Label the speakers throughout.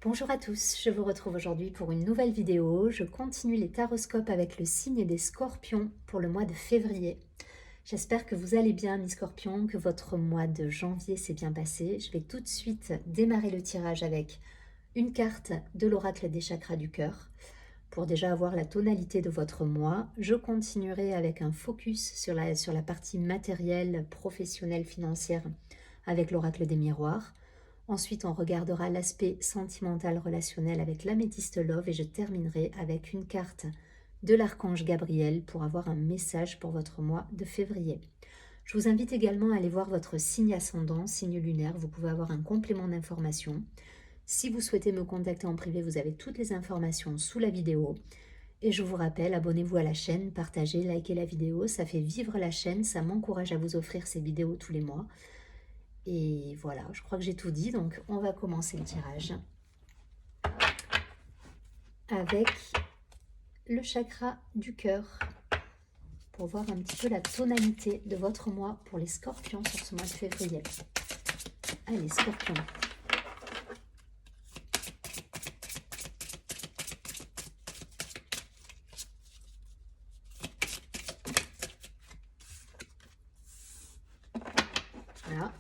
Speaker 1: Bonjour à tous, je vous retrouve aujourd'hui pour une nouvelle vidéo. Je continue les taroscopes avec le signe des scorpions pour le mois de février. J'espère que vous allez bien, mes scorpions, que votre mois de janvier s'est bien passé. Je vais tout de suite démarrer le tirage avec une carte de l'oracle des chakras du cœur. Pour déjà avoir la tonalité de votre mois, je continuerai avec un focus sur la partie matérielle, professionnelle, financière avec l'oracle des miroirs. Ensuite, on regardera l'aspect sentimental relationnel avec l'améthyste love et je terminerai avec une carte de l'archange Gabriel pour avoir un message pour votre mois de février. Je vous invite également à aller voir votre signe ascendant, signe lunaire. Vous pouvez avoir un complément d'information. Si vous souhaitez me contacter en privé, vous avez toutes les informations sous la vidéo. Et je vous rappelle, abonnez-vous à la chaîne, partagez, likez la vidéo. Ça fait vivre la chaîne, ça m'encourage à vous offrir ces vidéos tous les mois. Et voilà, je crois que j'ai tout dit, donc on va commencer le tirage avec le chakra du cœur pour voir un petit peu la tonalité de votre mois pour les scorpions sur ce mois de février. Allez, scorpions. Voilà.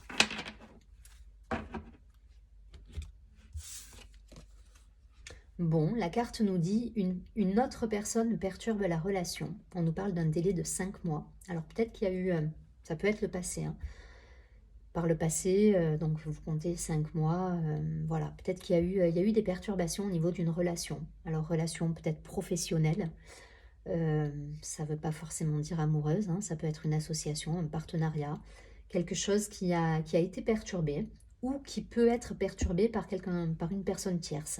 Speaker 1: Bon, la carte nous dit une autre personne perturbe la relation. On nous parle d'un délai de 5 mois. Alors peut-être qu'il y a eu, ça peut être le passé, hein. Par le passé, donc vous comptez 5 mois, voilà, peut-être qu'il y a eu des perturbations au niveau d'une relation. Alors relation peut-être professionnelle, ça ne veut pas forcément dire amoureuse, hein, ça peut être une association, un partenariat, quelque chose qui a été perturbé ou qui peut être perturbé par par une personne tierce.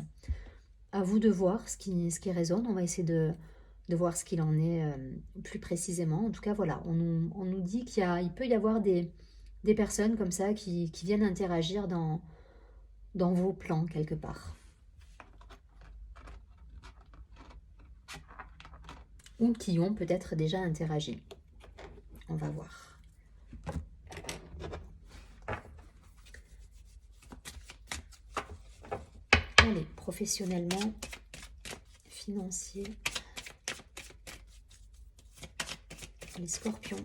Speaker 1: À vous de voir ce qui résonne. On va essayer de voir ce qu'il en est plus précisément. En tout cas, voilà, on nous dit il peut y avoir des personnes comme ça qui viennent interagir dans vos plans quelque part. Ou qui ont peut-être déjà interagi. On va voir. Allez, professionnellement, financier, les scorpions.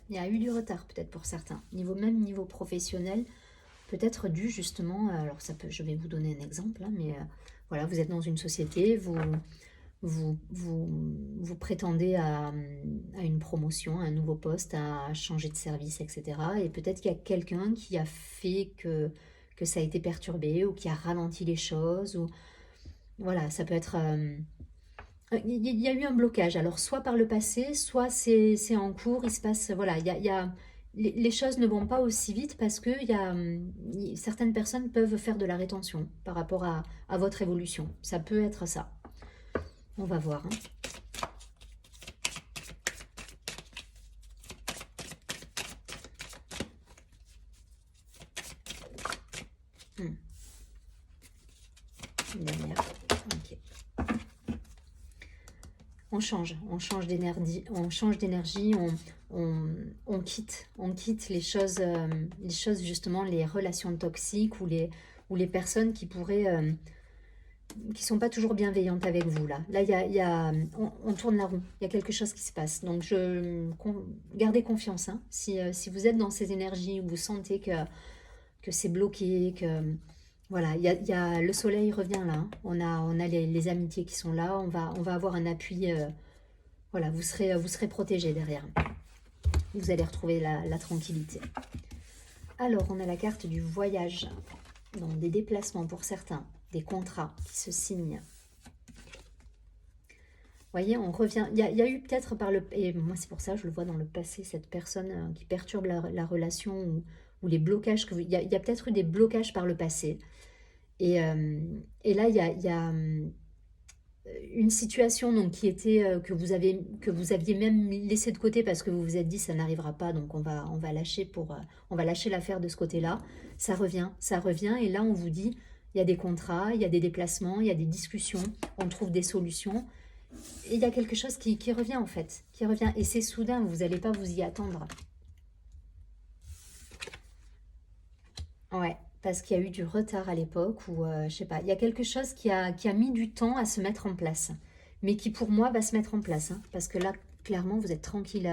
Speaker 1: Il y a eu du retard peut-être pour certains, même niveau professionnel, peut-être dû justement, alors je vais vous donner un exemple, hein, mais voilà, vous êtes dans une société, vous prétendez à une promotion, à un nouveau poste, à changer de service, etc. Et peut-être qu'il y a quelqu'un qui a fait que ça a été perturbé ou qui a ralenti les choses. Ou voilà, ça peut être... il y a eu un blocage. Alors, soit par le passé, soit c'est en cours, il se passe... Voilà, les choses ne vont pas aussi vite parce que certaines personnes peuvent faire de la rétention par rapport à votre évolution. Ça peut être ça. On va voir. Hein. Une dernière. Ok. On change d'énergie, on quitte les choses justement, les relations toxiques ou les personnes qui pourraient, qui sont pas toujours bienveillantes avec vous là. Là, on tourne la roue, il y a quelque chose qui se passe. Donc, gardez confiance. Hein. Si vous êtes dans ces énergies où vous sentez que c'est bloqué, que voilà, le soleil revient là. Hein. On a les amitiés qui sont là. On va avoir un appui. Voilà, vous serez protégé derrière. Vous allez retrouver la tranquillité. Alors, on a la carte du voyage. Donc, des déplacements pour certains. Des contrats qui se signent. Vous voyez, on revient. Il y a eu peut-être et moi, c'est pour ça, je le vois dans le passé, cette personne qui perturbe la relation ou les blocages que il y a peut-être eu des blocages par le passé. Et là, une situation donc, qui était, que vous aviez même laissé de côté parce que vous vous êtes dit ça n'arrivera pas, donc on va lâcher on va lâcher l'affaire de ce côté-là. Ça revient et là on vous dit il y a des contrats, il y a des déplacements, il y a des discussions, on trouve des solutions. Et il y a quelque chose qui revient en fait, qui revient. Et c'est soudain, vous n'allez pas vous y attendre. Ouais, parce qu'il y a eu du retard à l'époque ou je sais pas, il y a quelque chose qui a mis du temps à se mettre en place. Mais qui pour moi va se mettre en place. Hein, parce que là, clairement, vous êtes tranquille.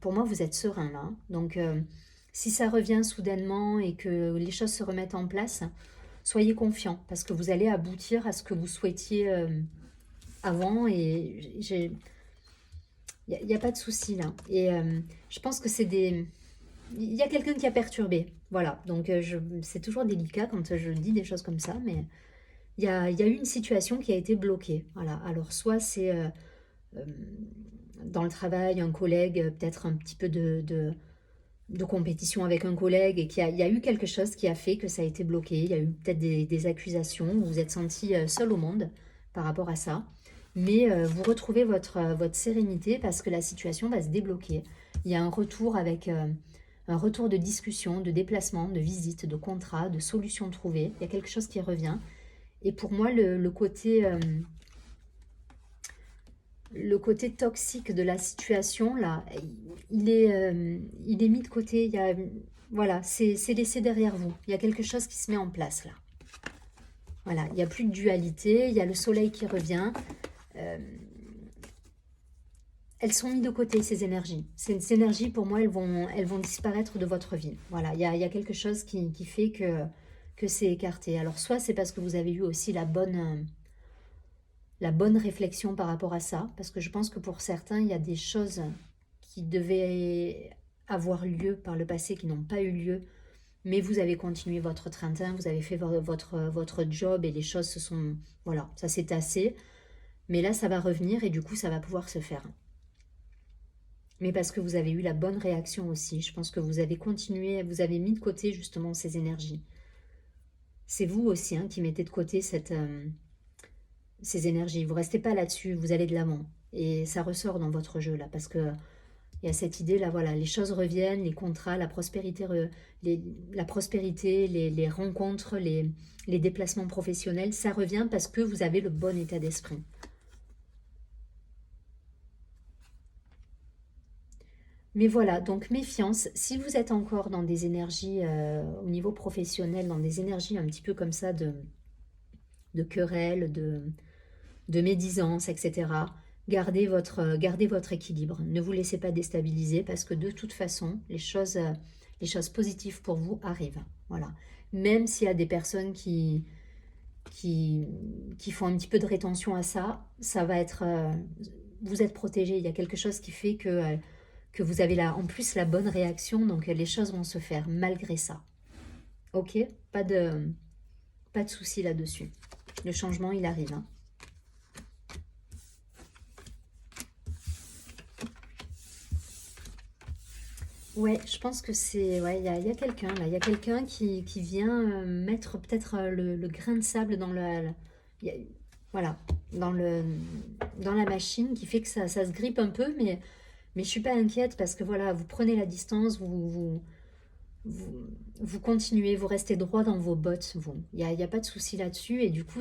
Speaker 1: Pour moi, vous êtes serein là. Hein. Donc, si ça revient soudainement et que les choses se remettent en place, soyez confiants parce que vous allez aboutir à ce que vous souhaitiez avant et il n'y a pas de souci là. Et je pense que c'est des... Il y a quelqu'un qui a perturbé. Voilà, donc c'est toujours délicat quand je dis des choses comme ça, mais il y a eu une situation qui a été bloquée. Voilà, alors soit c'est euh, dans le travail, un collègue, peut-être un petit peu de compétition avec un collègue, et il y a eu quelque chose qui a fait que ça a été bloqué. Il y a eu peut-être des accusations, vous vous êtes senti seul au monde par rapport à ça. Mais vous retrouvez votre sérénité parce que la situation va se débloquer. Il y a un retour avec un retour de discussion, de déplacement, de visite, de contrat, de solution trouvée. Il y a quelque chose qui revient. Et pour moi, le côté toxique de la situation, là, il est mis de côté. Voilà, c'est laissé derrière vous. Il y a quelque chose qui se met en place, là. Voilà, il n'y a plus de dualité, il y a le soleil qui revient. Elles sont mises de côté, ces énergies. Ces énergies, pour moi, elles vont disparaître de votre vie. Voilà, il y a quelque chose qui fait que c'est écarté. Alors, soit c'est parce que vous avez eu aussi la bonne réflexion par rapport à ça, parce que je pense que pour certains, il y a des choses qui devaient avoir lieu par le passé, qui n'ont pas eu lieu, mais vous avez continué votre train-train, vous avez fait votre job et les choses se sont... Voilà, ça s'est tassé. Mais là, ça va revenir et du coup, ça va pouvoir se faire. Mais parce que vous avez eu la bonne réaction aussi. Je pense que vous avez continué, vous avez mis de côté justement ces énergies. C'est vous aussi hein, qui mettez de côté ces énergies. Vous ne restez pas là-dessus, vous allez de l'avant. Et ça ressort dans votre jeu là, parce que il y a cette idée là, voilà, les choses reviennent, les contrats, la prospérité, les rencontres, les déplacements professionnels, ça revient parce que vous avez le bon état d'esprit. Mais voilà, donc méfiance, si vous êtes encore dans des énergies au niveau professionnel, dans des énergies un petit peu comme ça de querelle, de médisance, etc., gardez votre équilibre. Ne vous laissez pas déstabiliser parce que de toute façon, les choses positives pour vous arrivent. Voilà. Même s'il y a des personnes qui font un petit peu de rétention à ça, ça va être... vous êtes protégé. Il y a quelque chose qui fait que vous avez là en plus la bonne réaction, donc les choses vont se faire malgré ça. Ok, pas de souci là-dessus. Le changement, il arrive. Hein. Ouais, je pense que c'est... Ouais, il y a quelqu'un là. Il y a quelqu'un qui vient mettre peut-être le grain de sable dans il y a- voilà, dans la machine qui fait que ça se grippe un peu, mais je suis pas inquiète parce que voilà, vous prenez la distance, vous, vous continuez, vous restez droit dans vos bottes, vous. Il y a pas de souci là-dessus et du coup,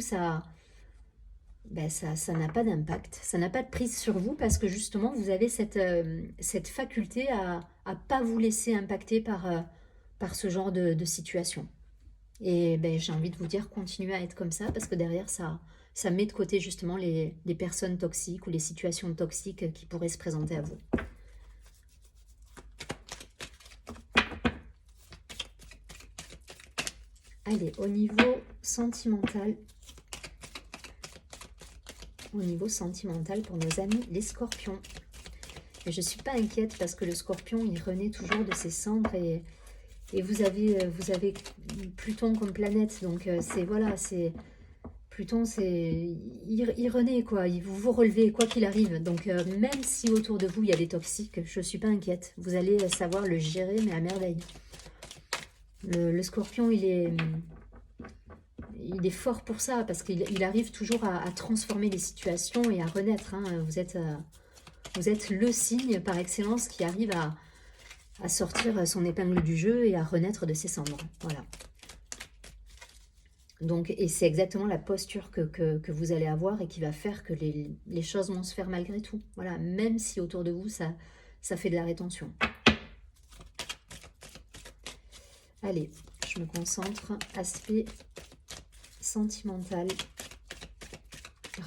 Speaker 1: ben ça n'a pas d'impact, ça n'a pas de prise sur vous parce que justement, vous avez cette faculté à pas vous laisser impacter par ce genre de situation. Et ben, j'ai envie de vous dire, continuez à être comme ça parce que derrière, ça met de côté justement les personnes toxiques ou les situations toxiques qui pourraient se présenter à vous. Allez, au niveau sentimental pour nos amis les scorpions. Mais je ne suis pas inquiète parce que le scorpion, il renaît toujours de ses cendres et vous avez Pluton comme planète. Donc c'est voilà, c'est Pluton, il renaît quoi, vous relevez quoi qu'il arrive. Donc même si autour de vous il y a des toxiques, je ne suis pas inquiète. Vous allez savoir le gérer mais à merveille. Le scorpion, il il est fort pour ça, parce qu'il arrive toujours à transformer les situations et à renaître. Hein. Vous êtes le signe par excellence qui arrive à sortir son épingle du jeu et à renaître de ses cendres. Voilà. Donc, et c'est exactement la posture que vous allez avoir et qui va faire que les choses vont se faire malgré tout. Voilà, même si autour de vous, ça fait de la rétention. Allez, je me concentre. Aspect sentimental,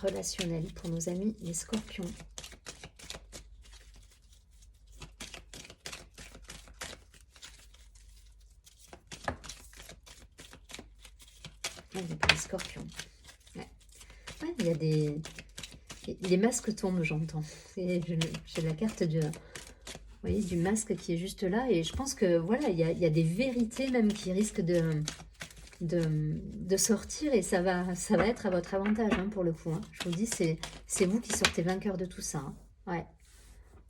Speaker 1: relationnel pour nos amis les scorpions. Pour les scorpions. Ouais. Ouais, il y a des... Les masques tombent, j'entends. J'ai la carte du... Vous voyez, du masque qui est juste là. Et je pense que, voilà, il y a des vérités même qui risquent de sortir. Et ça va être à votre avantage, hein, pour le coup. Hein. Je vous dis, c'est vous qui sortez vainqueur de tout ça. Hein. Ouais.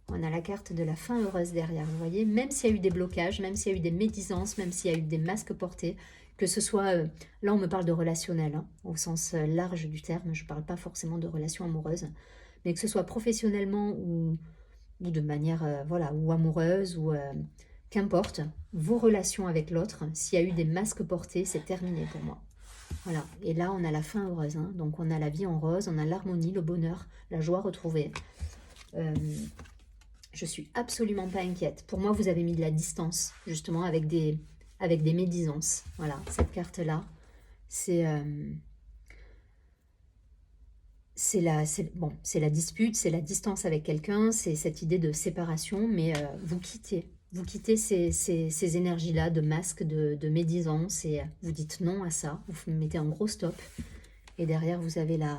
Speaker 1: On a la carte de la fin heureuse derrière, vous voyez. Même s'il y a eu des blocages, même s'il y a eu des médisances, même s'il y a eu des masques portés, que ce soit... là, on me parle de relationnel, hein, au sens large du terme. Je ne parle pas forcément de relations amoureuses. Mais que ce soit professionnellement ou de manière, voilà, ou amoureuse, ou qu'importe, vos relations avec l'autre, s'il y a eu des masques portés, c'est terminé pour moi. Voilà, et là, on a la fin heureuse, hein. Donc on a la vie en rose, on a l'harmonie, le bonheur, la joie retrouvée. Je suis absolument pas inquiète. Pour moi, vous avez mis de la distance, justement, avec des médisances. Voilà, cette carte-là, c'est la dispute, c'est la distance avec quelqu'un, c'est cette idée de séparation, mais vous quittez ces énergies-là de masque, de médisance, et vous dites non à ça, vous mettez un gros stop, et derrière vous avez la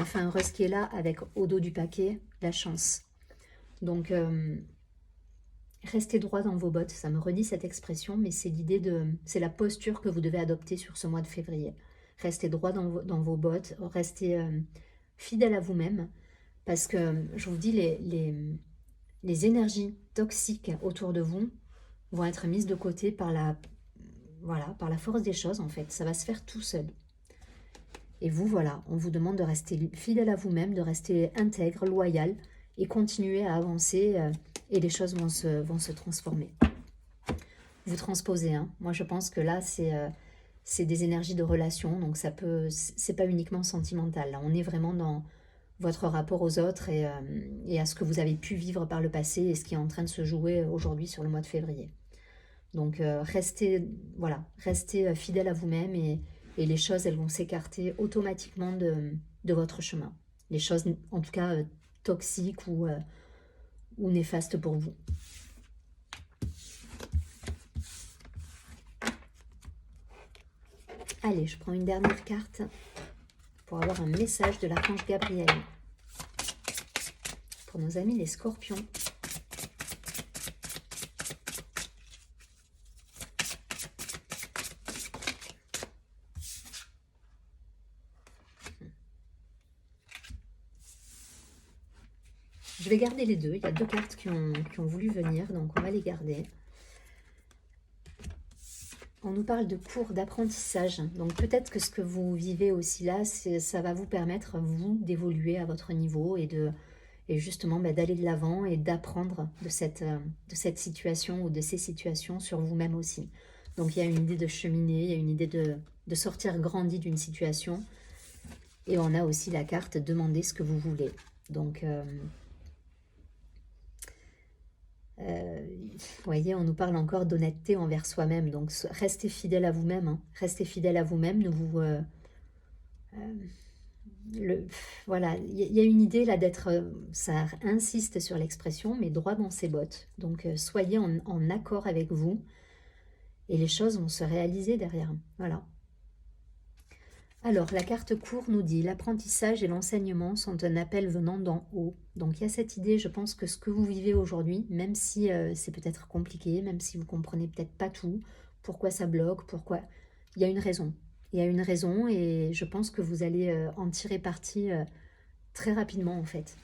Speaker 1: fin heureuse qui est là, avec au dos du paquet, la chance. Donc, restez droit dans vos bottes, ça me redit cette expression, mais c'est c'est la posture que vous devez adopter sur ce mois de février. Restez droit dans vos bottes, restez fidèle à vous-même, parce que je vous dis, les énergies toxiques autour de vous vont être mises de côté par la force des choses, en fait. Ça va se faire tout seul. Et vous, voilà, on vous demande de rester fidèle à vous-même, de rester intègre, loyal, et continuer à avancer, et les choses vont se transformer. Vous transposez, hein. Moi je pense que là c'est des énergies de relation, donc c'est pas uniquement sentimental. Là, on est vraiment dans votre rapport aux autres et à ce que vous avez pu vivre par le passé et ce qui est en train de se jouer aujourd'hui sur le mois de février. Donc restez fidèle à vous-même, et les choses, elles vont s'écarter automatiquement de votre chemin. Les choses, en tout cas, toxiques ou néfastes pour vous. Allez, je prends une dernière carte pour avoir un message de l'archange Gabriel pour nos amis les scorpions. Je vais garder les deux. Il y a deux cartes qui ont voulu venir, donc on va les garder. On nous parle de cours d'apprentissage. Donc peut-être que ce que vous vivez aussi là, ça va vous permettre, vous, d'évoluer à votre niveau et justement d'aller de l'avant et d'apprendre de cette situation ou de ces situations sur vous-même aussi. Donc il y a une idée de cheminer, il y a une idée de sortir grandi d'une situation. Et on a aussi la carte « Demandez ce que vous voulez ». Donc... vous voyez, on nous parle encore d'honnêteté envers soi-même, donc restez fidèle à vous-même, hein. Restez fidèle à vous-même, voilà, il y a une idée là d'être, ça insiste sur l'expression, mais droit dans ses bottes, donc soyez en accord avec vous, et les choses vont se réaliser derrière, voilà. Alors, la carte court nous dit « L'apprentissage et l'enseignement sont un appel venant d'en haut ». Donc, il y a cette idée, je pense que ce que vous vivez aujourd'hui, même si c'est peut-être compliqué, même si vous comprenez peut-être pas tout, pourquoi ça bloque, pourquoi... Il y a une raison. Il y a une raison et je pense que vous allez en tirer parti très rapidement, en fait.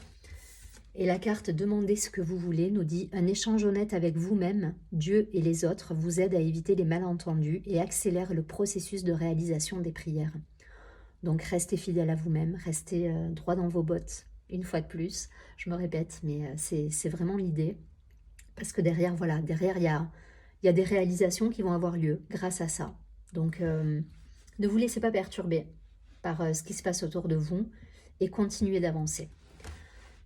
Speaker 1: Et la carte Demandez ce que vous voulez nous dit un échange honnête avec vous-même, Dieu et les autres vous aide à éviter les malentendus et accélère le processus de réalisation des prières. Donc restez fidèle à vous-même, restez droit dans vos bottes. Une fois de plus, je me répète, mais c'est vraiment l'idée. Parce que derrière, voilà, derrière, il y a des réalisations qui vont avoir lieu grâce à ça. Donc, ne vous laissez pas perturber par ce qui se passe autour de vous et continuez d'avancer.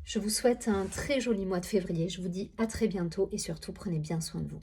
Speaker 1: Je vous souhaite un très joli mois de février. Je vous dis à très bientôt et surtout, prenez bien soin de vous.